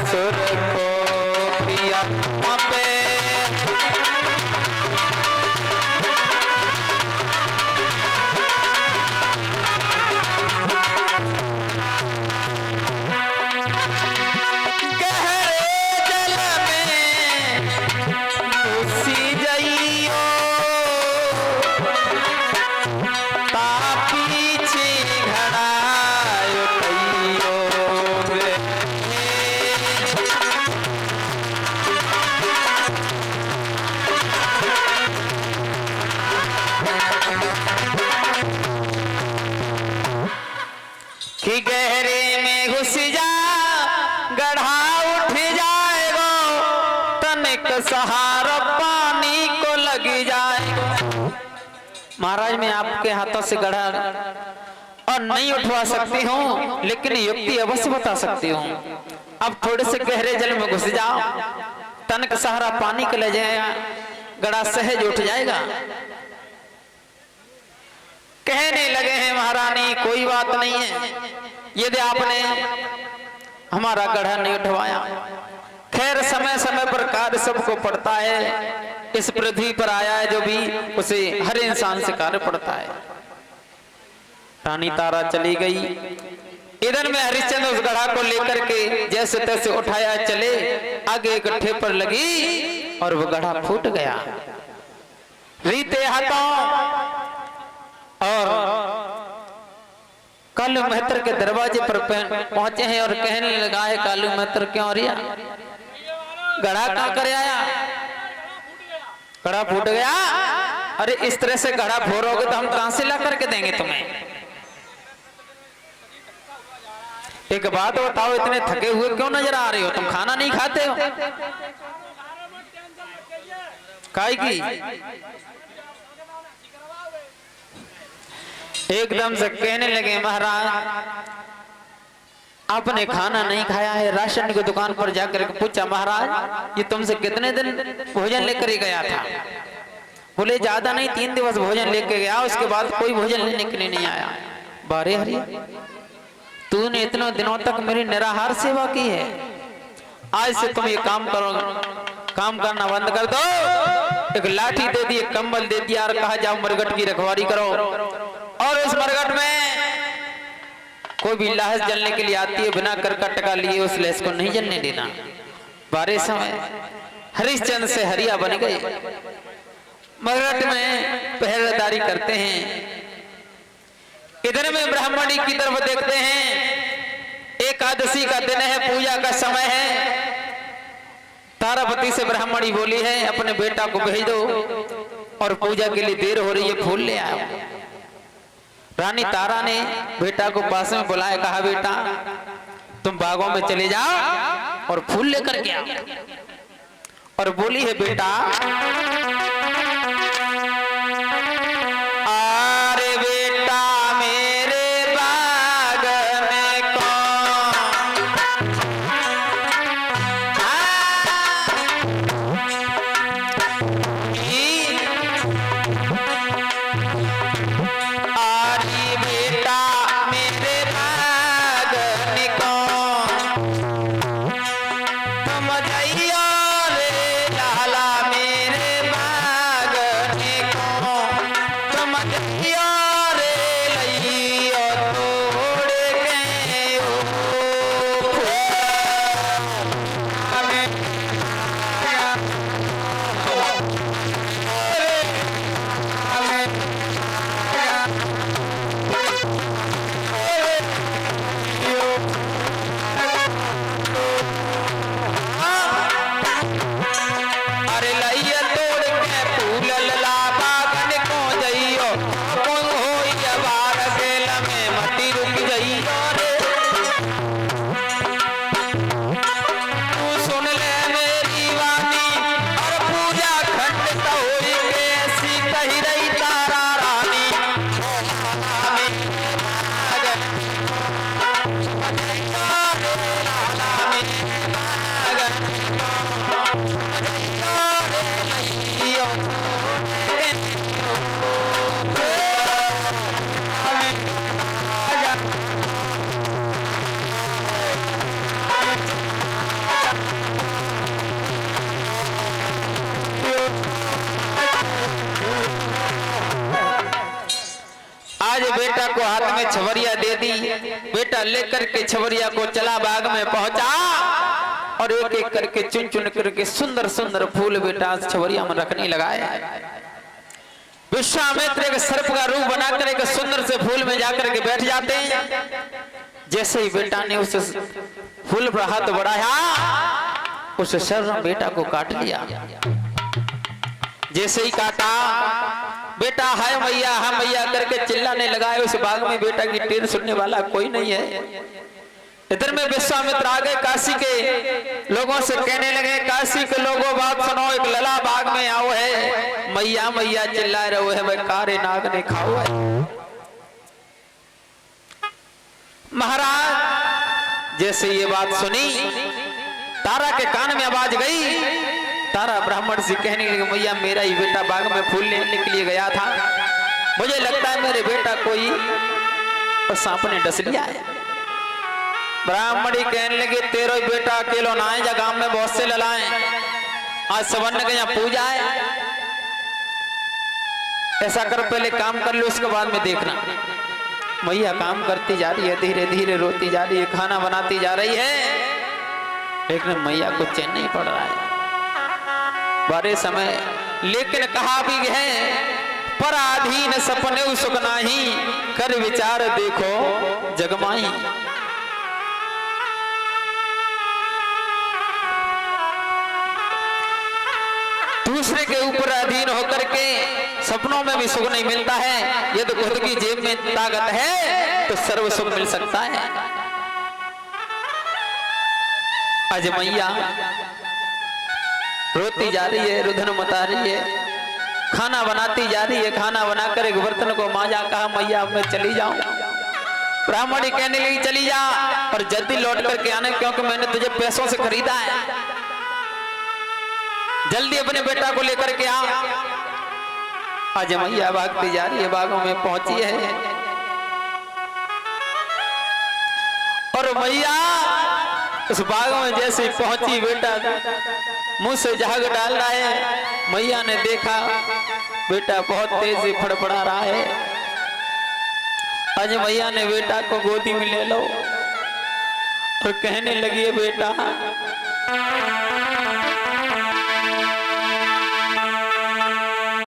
सुर को पिया पे कि गहरे में घुस जा गढ़ा उठ जाएगा तनिक सहारा पानी को लग जाएगा। महाराज मैं आपके हाथों से गढ़ा और नहीं उठवा सकती हूँ लेकिन युक्ति अवश्य बता सकती हूँ। अब थोड़े से गहरे जल में घुस जाओ तनिक सहारा पानी को ले जाएगा गढ़ा सहज उठ जाएगा। कहने लगे हैं महारानी कोई बात नहीं है यदि आपने हमारा गढ़ा नहीं उठवाया। खैर समय समय पर कार्य सबको पड़ता है, इस पृथ्वी पर आया है जो भी उसे हर इंसान से कार्य पड़ता है। रानी तारा चली गई। इधर में हरिश्चंद्र उस गढ़ा को लेकर के जैसे तैसे उठाया चले, आगे एक गड्ढे पर लगी और वो गढ़ा फूट गया। रीते हाथों और कालू मेहतर के दरवाजे पर पहुंचे हैं और कहने लगा है कालू मेहतर क्यों रिया गढ़ा कहां कर आया? गढ़ा फूट गया। अरे इस तरह से गढ़ा फोड़ोगे तो हम कहां से ला करके देंगे तुम्हें? एक बात बताओ, इतने थके हुए क्यों नजर आ रहे हो? तुम खाना नहीं खाते हो? काहे की? एकदम से कहने लगे महाराज आपने खाना नहीं खाया है। राशन की दुकान पर जाकर पूछा महाराज ये तुमसे कितने दिन भोजन लेकर ही गया था? बोले ज्यादा नहीं 3 दिवस भोजन लेके गया, उसके बाद कोई भोजन लेने के लिए नहीं आया। बारे हरि तूने इतने दिनों तक मेरी निराहार सेवा की है, आज से तुम ये काम करो, काम करना बंद कर दो। एक लाठी दे दी, एक कंबल दे दिया और कहा जाओ मरघट की रखवाली करो और इस मरघट में कोई भी लाश जलने के लिए आती है बिना करकट का लिए उस लाश को नहीं जलने देना। बारे समय हरिश्चंद्र से हरिया बन गए, मरघट में पहरेदारी करते हैं। इधर में ब्राह्मणी की तरफ देखते हैं, एकादशी का दिन है, पूजा का समय है। तारापति से ब्राह्मणी बोली है अपने बेटा को भेज दो और पूजा के लिए देर हो रही है, फूल ले आओ। रानी तारा ने बेटा को पास में बुलाया, कहा बेटा तुम बागों में चले जाओ और फूल लेकर के आओ। और बोली है बेटा अरे बेटा मेरे बाग में कौन तुम जइयो रे लाला मेरे लेकर के छवरिया को चला बाग में पहुंचा और एक एक करके चुन चुन करके सुंदर सुंदर फूल बेटा छवरिया में रखने लगाए। विश्वामित्र एक सर्प का रूप बनाकर एक सुंदर से फूल में जाकर के बैठ जाते हैं। जैसे ही बेटा ने उस फूल पर हाथ बढ़ाया उस सर्प ने बेटा को काट लिया। जैसे ही काटा बेटा हाय मैया हाँ मैया करके चिल्लाने लगाए। उस बाग में बेटा की टेर सुनने वाला कोई नहीं है। इधर में विश्वामित्र आ गए, काशी के लोगों से कहने लगे काशी के लोगों बात सुनो, एक लला बाग में आओ है, मैया मैया चिल्ला रहे है, वह कारे नाग ने खाओ है। महाराज जैसे ये बात सुनी तारा के कान में आवाज गई। तारा ब्राह्मण से कहने लगे मैया मेरा ही बेटा बाग में फूल लेने के लिए गया था, मुझे लगता है मेरे बेटा कोई सांप ने डस लिया है। ब्राह्मणी कहने लगे तेरो बेटा अकेलो ना है, गांव में बहुत से ललाए, आज सवर्ण के यहाँ पूजा है, ऐसा कर पहले काम कर लो उसके बाद में देखना। मैया काम करती जा रही है, धीरे धीरे रोती जा रही है, खाना बनाती जा रही है, लेकिन मैया को चैन नहीं पड़ रहा है बारे समय। लेकिन कहा भी है पराधीन सपने सुख नाही, कर विचार देखो जगमाई। दूसरे के ऊपर अधीन होकर के सपनों में भी सुख नहीं मिलता है। यदि खुद की जेब में ताकत है तो सर्व सुख मिल सकता है। आज मैया रोती जा रही है, रुधन मचा रही है, खाना बनाती जा रही है, खाना बनाकर एक बर्तन को मांजा, कहा मैया अब मैं चली जाऊं। ब्राह्मणी कहने लगी चली जा और जल्दी लौट करके आने, क्योंकि मैंने तुझे पैसों से खरीदा है, जल्दी अपने बेटा को लेकर के आ। आज मैया भागती जा रही है, बागों में पहुंची है और मैया उस बाग में जैसे पहुंची बेटा मुंह से झाग डाल रहा है। मैया ने देखा बेटा बहुत तेज से फड़फड़ा रहा है। आज मैया ने बेटा को गोदी में ले लो और कहने लगी है बेटा